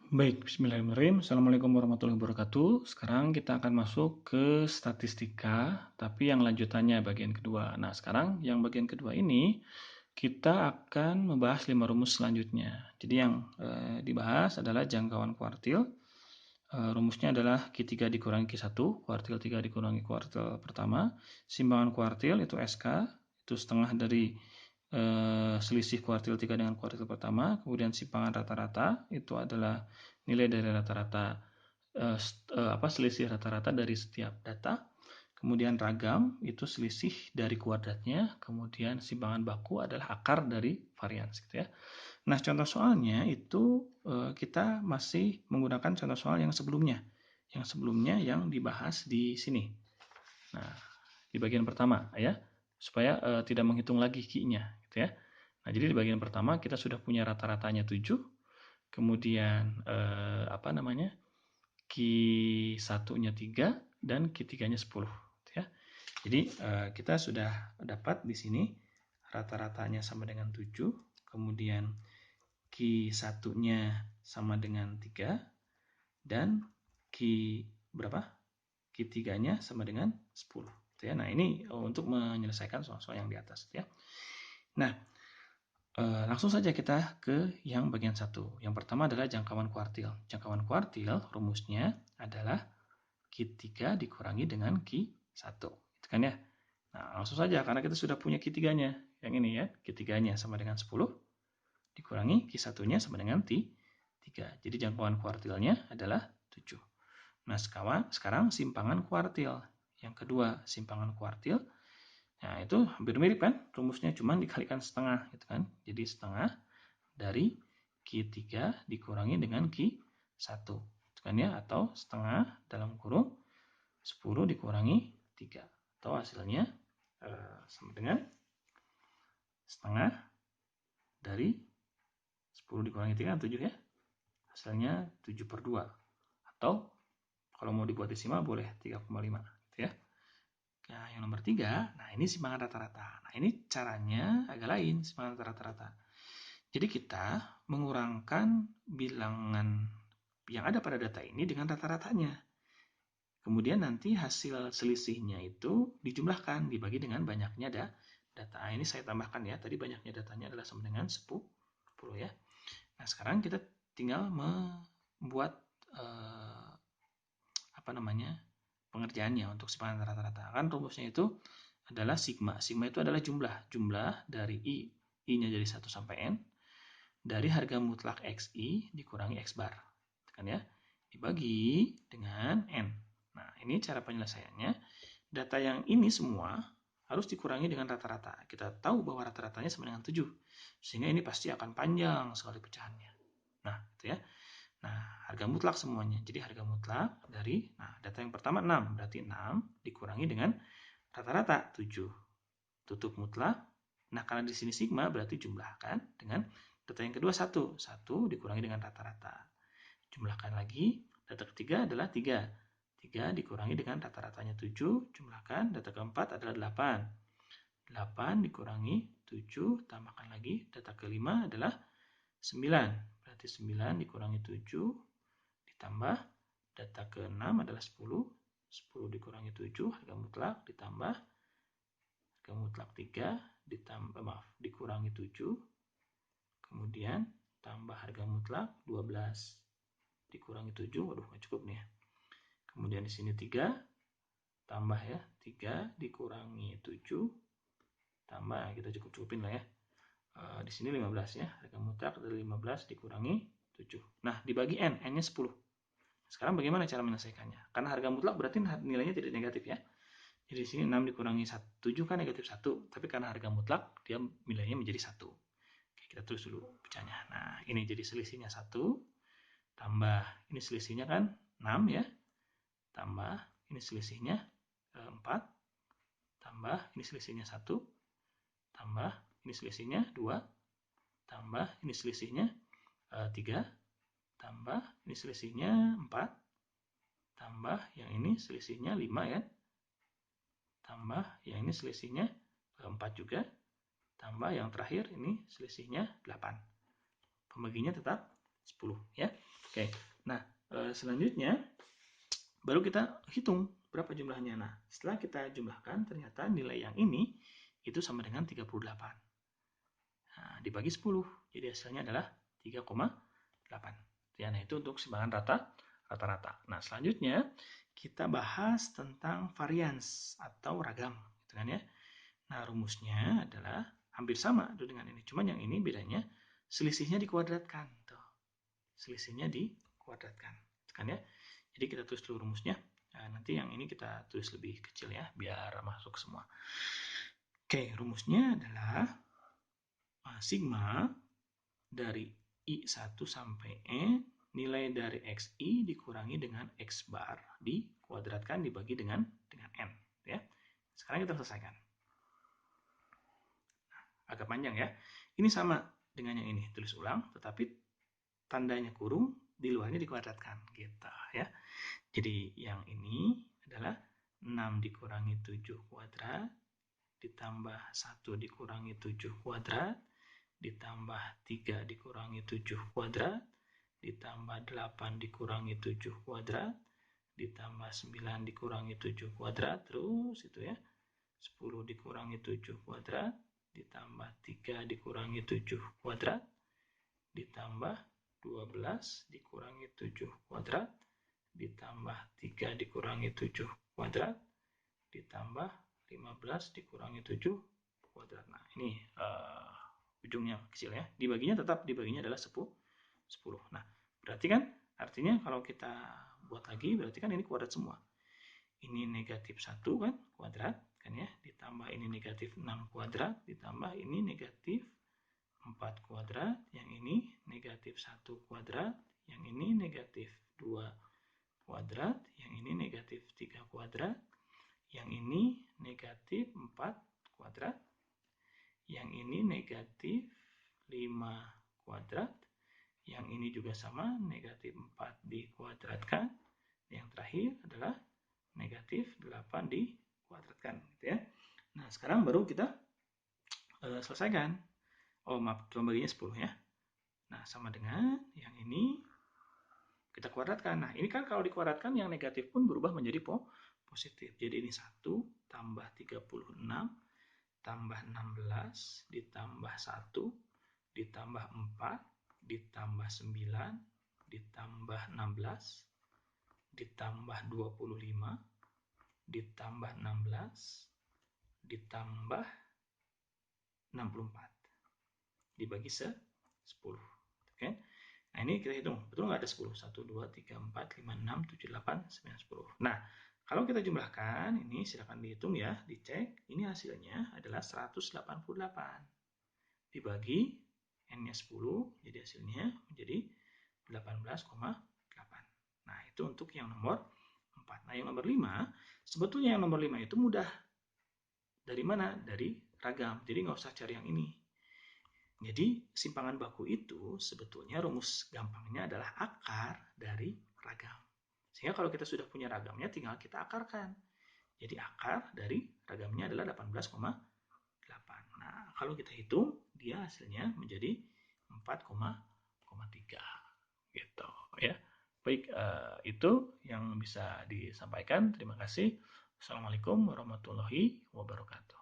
Baik, bismillahirrahmanirrahim. Assalamualaikum warahmatullahi wabarakatuh. Sekarang kita akan masuk ke statistika, tapi yang lanjutannya bagian kedua. Nah, sekarang yang bagian kedua ini kita akan membahas 5 rumus selanjutnya. Jadi yang dibahas adalah jangkauan kuartil. Rumusnya adalah Q3 dikurangi Q1, kuartil 3 dikurangi kuartil pertama. Simpangan kuartil itu SK, itu setengah dari selisih kuartil 3 dengan kuartil pertama. Kemudian simpangan rata-rata itu adalah nilai dari rata-rata selisih rata-rata dari setiap data. Kemudian ragam itu selisih dari kuadratnya. Kemudian simpangan baku adalah akar dari varians gitu ya. Nah, contoh soalnya itu kita masih menggunakan contoh soal yang sebelumnya. Yang sebelumnya yang dibahas di sini. Nah, di bagian pertama ya, supaya tidak menghitung lagi Q-nya gitu ya. Nah, jadi di bagian pertama kita sudah punya rata-ratanya 7, kemudian Q1-nya 3 dan Q3-nya 10 gitu ya. Jadi kita sudah dapat di sini rata-ratanya sama dengan 7, kemudian Q1-nya sama dengan 3 dan Q3-nya sama dengan 10. Ya. Nah, ini untuk menyelesaikan soal-soal yang di atas. Ya. Nah, langsung saja kita ke yang bagian 1. Yang pertama adalah jangkauan kuartil. Jangkauan kuartil rumusnya adalah Q3 dikurangi dengan Q1. Itu kan ya. Nah, langsung saja karena kita sudah punya Q3-nya. Yang ini ya, Q3-nya sama dengan 10 dikurangi Q1-nya sama dengan 3. Jadi jangkauan kuartilnya adalah 7. Nah, sekarang simpangan kuartil. Yang kedua, simpangan kuartil. Nah, itu hampir mirip kan? Rumusnya cuma dikalikan setengah gitu kan. Jadi setengah dari Q3 dikurangi dengan Q1. Itu kan ya, atau setengah dalam kurung 10 dikurangi 3. Atau hasilnya sama dengan setengah dari 10 dikurangi 3 7 ya. Hasilnya 7/2. Atau kalau mau dibuat desimal boleh 3,5 gitu ya. Nah, yang nomor 3, nah ini simpangan rata-rata. Nah, ini caranya agak lain, simpangan rata-rata. Jadi kita mengurangkan bilangan yang ada pada data ini dengan rata-ratanya. Kemudian nanti hasil selisihnya itu dijumlahkan, dibagi dengan banyaknya data. Ini saya tambahkan ya, tadi banyaknya datanya adalah sama dengan 10 ya. Nah, sekarang kita tinggal membuat pengerjaannya untuk simpangan rata-rata. Kan rumusnya itu adalah sigma. Sigma itu adalah jumlah dari I-nya jadi 1 sampai N, dari harga mutlak XI dikurangi X bar. Kan ya? Dibagi dengan N. Nah, ini cara penyelesaiannya. Data yang ini semua harus dikurangi dengan rata-rata. Kita tahu bahwa rata-ratanya sama dengan 7. Sehingga ini pasti akan panjang sekali pecahannya. Nah, itu ya. Nah, harga mutlak semuanya. Jadi harga mutlak dari, data yang pertama 6. Berarti 6 dikurangi dengan rata-rata 7. Tutup mutlak. Nah, karena di sini sigma berarti jumlahkan dengan data yang kedua 1. 1 dikurangi dengan rata-rata. Jumlahkan lagi. Data ketiga adalah 3. 3 dikurangi dengan rata-ratanya 7. Jumlahkan. Data keempat adalah 8. 8 dikurangi 7. Tambahkan lagi. Data kelima adalah 9. Berarti 9 dikurangi 7 ditambah data ke-6 adalah 10. 10 dikurangi 7 harga mutlak ditambah harga mutlak 3 dikurangi 7. Kemudian tambah harga mutlak 12 dikurangi 7. Waduh, nggak cukup nih ya. Kemudian di sini 3 tambah ya, 3 dikurangi 7 tambah, kita cukup-cukupin lah ya. Di sini 15 ya, harga mutlak dari 15 dikurangi 7. Nah, dibagi N, N-nya 10. Sekarang bagaimana cara menyelesaikannya? Karena harga mutlak berarti nilainya tidak negatif ya. Jadi di sini 6 dikurangi 7 kan negatif 1. Tapi karena harga mutlak, dia nilainya menjadi 1. Oke, kita terus dulu pecahnya. Nah, ini jadi selisihnya 1. Tambah, ini selisihnya kan 6 ya. Tambah, ini selisihnya 4. Tambah, ini selisihnya 1. Tambah, ini selisihnya 2. Tambah, ini selisihnya 3. Tambah, ini selisihnya 4. Tambah, yang ini selisihnya 5 ya. Tambah, yang ini selisihnya 4 juga. Tambah, yang terakhir ini selisihnya 8. Pembaginya tetap 10 ya. Oke, nah selanjutnya baru kita hitung berapa jumlahnya. Nah, setelah kita jumlahkan, ternyata nilai yang ini itu sama dengan 38. Nah, dibagi 10, jadi hasilnya adalah 3,8. Ya, nah itu untuk simpangan rata-rata. Nah, selanjutnya kita bahas tentang varians atau ragam, gitu kan ya. Nah, rumusnya adalah hampir sama dengan ini, cuman yang ini bedanya selisihnya dikuadratkan. Tuh. Selisihnya dikuadratkan, gitu kan ya. Jadi kita tulis dulu rumusnya. Nah, nanti yang ini kita tulis lebih kecil ya, biar masuk semua. Oke, rumusnya adalah sigma dari I1 sampai E, nilai dari XI dikurangi dengan X bar, dikuadratkan dibagi dengan N. Ya. Sekarang kita selesaikan. Nah, agak panjang ya. Ini sama dengan yang ini, tulis ulang, tetapi tandanya kurung, di luarnya dikuadratkan. Gitu ya. Jadi yang ini adalah 6 dikurangi 7 kuadrat, ditambah 1 dikurangi 7 kuadrat, ditambah 3 dikurangi 7 kuadrat, ditambah 8 dikurangi 7 kuadrat, ditambah 9 dikurangi 7 kuadrat, terus itu ya, 10 dikurangi 7 kuadrat, ditambah 3 dikurangi 7 kuadrat, ditambah 12 dikurangi 7 kuadrat, ditambah 3 dikurangi 7 kuadrat, ditambah 15 dikurangi 7 kuadrat. Nah, ini ujungnya kecil ya. Dibaginya adalah 10. Nah, berarti kan artinya kalau kita buat lagi, berarti kan ini kuadrat semua. Ini negatif 1 kan, kuadrat kan ya. Ditambah ini negatif 6 kuadrat, ditambah ini negatif 4 kuadrat, yang ini negatif 1 kuadrat, yang ini negatif 2 kuadrat, yang ini negatif 3 kuadrat, yang ini negatif 4 kuadrat, yang ini negatif 5 kuadrat, yang ini juga sama, negatif 4 dikuadratkan, yang terakhir adalah negatif 8 dikuadratkan. Gitu ya. Nah, sekarang baru kita selesaikan. Oh, maaf, cuma baginya 10 ya. Nah, sama dengan yang ini kita kuadratkan. Nah, ini kan kalau dikuadratkan yang negatif pun berubah menjadi positif. Jadi ini 1 tambah 36 tambah 16 ditambah 1 ditambah 4 ditambah 9 ditambah 16 ditambah 25 ditambah 16 ditambah 64 dibagi 10. Oke. Nah, ini kita hitung. Betul nggak ada 10? 1, 2, 3, 4, 5, 6, 7, 8, 9, 10. Nah, kalau kita jumlahkan, ini silakan dihitung ya, dicek. Ini hasilnya adalah 188. Dibagi N-nya 10, jadi hasilnya menjadi 18,8. Nah, itu untuk yang nomor 4. Nah, yang nomor 5, sebetulnya yang nomor 5 itu mudah. Dari mana? Dari ragam. Jadi nggak usah cari yang ini. Jadi simpangan baku itu sebetulnya rumus gampangnya adalah akar dari ragam. Sehingga kalau kita sudah punya ragamnya tinggal kita akarkan. Jadi akar dari ragamnya adalah 18,8. Nah, kalau kita hitung dia hasilnya menjadi 4,3 gitu ya. Baik, itu yang bisa disampaikan. Terima kasih. Assalamualaikum warahmatullahi wabarakatuh.